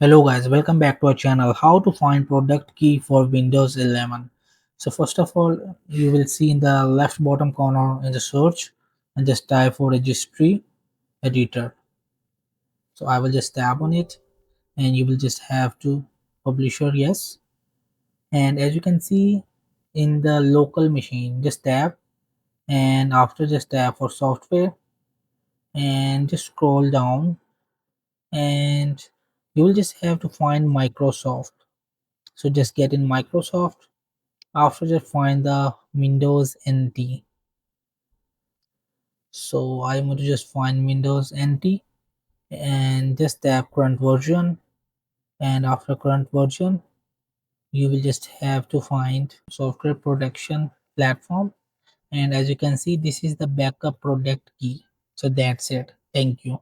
Hello guys, welcome back to our channel. How to find product key for Windows 11. So first of all, you will see in the left bottom corner in the search and just type for registry editor. So I will just tap on it and you will just have to publisher yes. And as you can see in the local machine, just tap and after just tap for software and just scroll down and you will just have to find Microsoft. So just get in Microsoft. After that, find the Windows NT. So I'm going to just find Windows NT and just tap current version. And after current version, you will just have to find software protection platform. And as you can see, this is the backup product key. So that's it. Thank you.